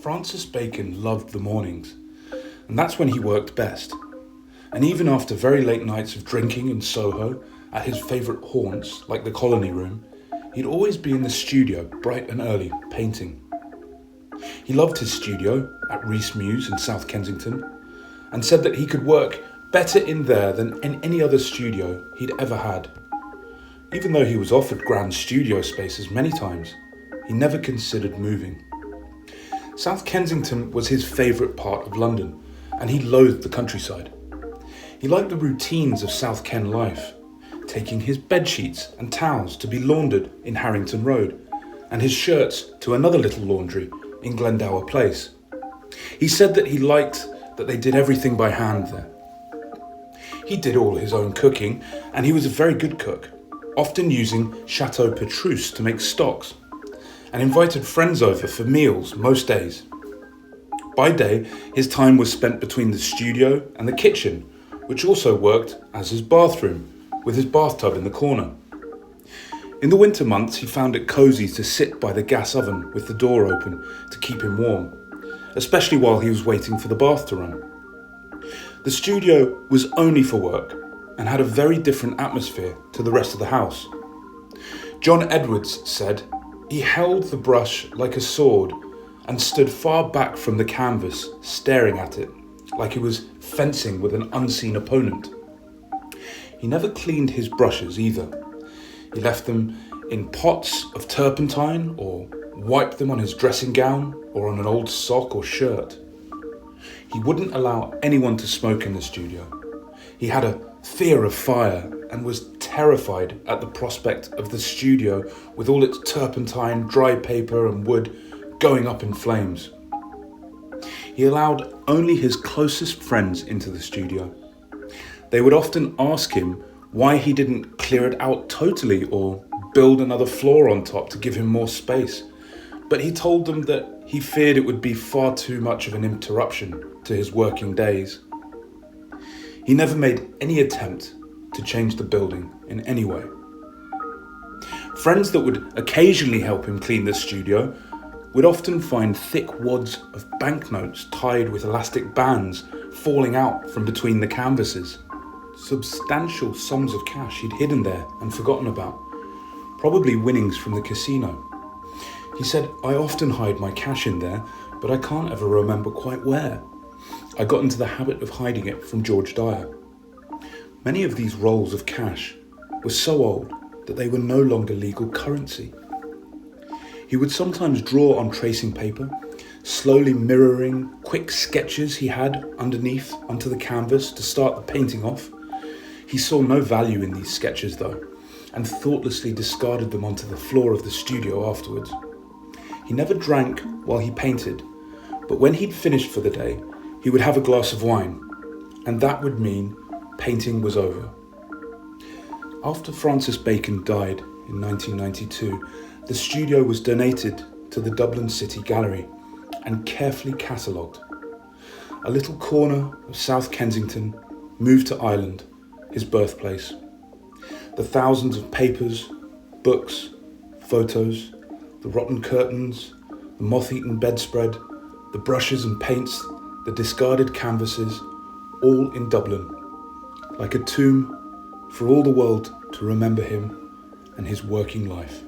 Francis Bacon loved the mornings, and that's when he worked best. And even after very late nights of drinking in Soho, at his favourite haunts like the Colony Room, he'd always be in the studio bright and early, painting. He loved his studio at Rees Mews in South Kensington, and said that he could work better in there than in any other studio he'd ever had. Even though he was offered grand studio spaces many times, he never considered moving. South Kensington was his favourite part of London, and he loathed the countryside. He liked the routines of South Ken life, taking his bedsheets and towels to be laundered in Harrington Road, and his shirts to another little laundry in Glendower Place. He said that he liked that they did everything by hand there. He did all his own cooking, and he was a very good cook, often using Chateau Petrus to make stocks, and invited friends over for meals most days. By day, his time was spent between the studio and the kitchen, which also worked as his bathroom, with his bathtub in the corner. In the winter months, he found it cosy to sit by the gas oven with the door open to keep him warm, especially while he was waiting for the bath to run. The studio was only for work and had a very different atmosphere to the rest of the house. John Edwards said, "He held the brush like a sword and stood far back from the canvas, staring at it, like he was fencing with an unseen opponent." He never cleaned his brushes either. He left them in pots of turpentine or wiped them on his dressing gown or on an old sock or shirt. He wouldn't allow anyone to smoke in the studio. He had a fear of fire and was terrified at the prospect of the studio with all its turpentine, dry paper and wood going up in flames. He allowed only his closest friends into the studio. They would often ask him why he didn't clear it out totally or build another floor on top to give him more space. But he told them that he feared it would be far too much of an interruption to his working days. He never made any attempt to change the building in any way. Friends that would occasionally help him clean the studio would often find thick wads of banknotes tied with elastic bands falling out from between the canvases. Substantial sums of cash he'd hidden there and forgotten about, probably winnings from the casino. He said, "I often hide my cash in there, but I can't ever remember quite where. I got into the habit of hiding it from George Dyer." Many of these rolls of cash were so old that they were no longer legal currency. He would sometimes draw on tracing paper, slowly mirroring quick sketches he had underneath onto the canvas to start the painting off. He saw no value in these sketches though, and thoughtlessly discarded them onto the floor of the studio afterwards. He never drank while he painted, but when he'd finished for the day, he would have a glass of wine, and that would mean painting was over. After Francis Bacon died in 1992, the studio was donated to the Dublin City Gallery and carefully catalogued. A little corner of South Kensington moved to Ireland, his birthplace. The thousands of papers, books, photos, the rotten curtains, the moth-eaten bedspread, the brushes and paints, the discarded canvases, all in Dublin, like a tomb for all the world to remember him and his working life.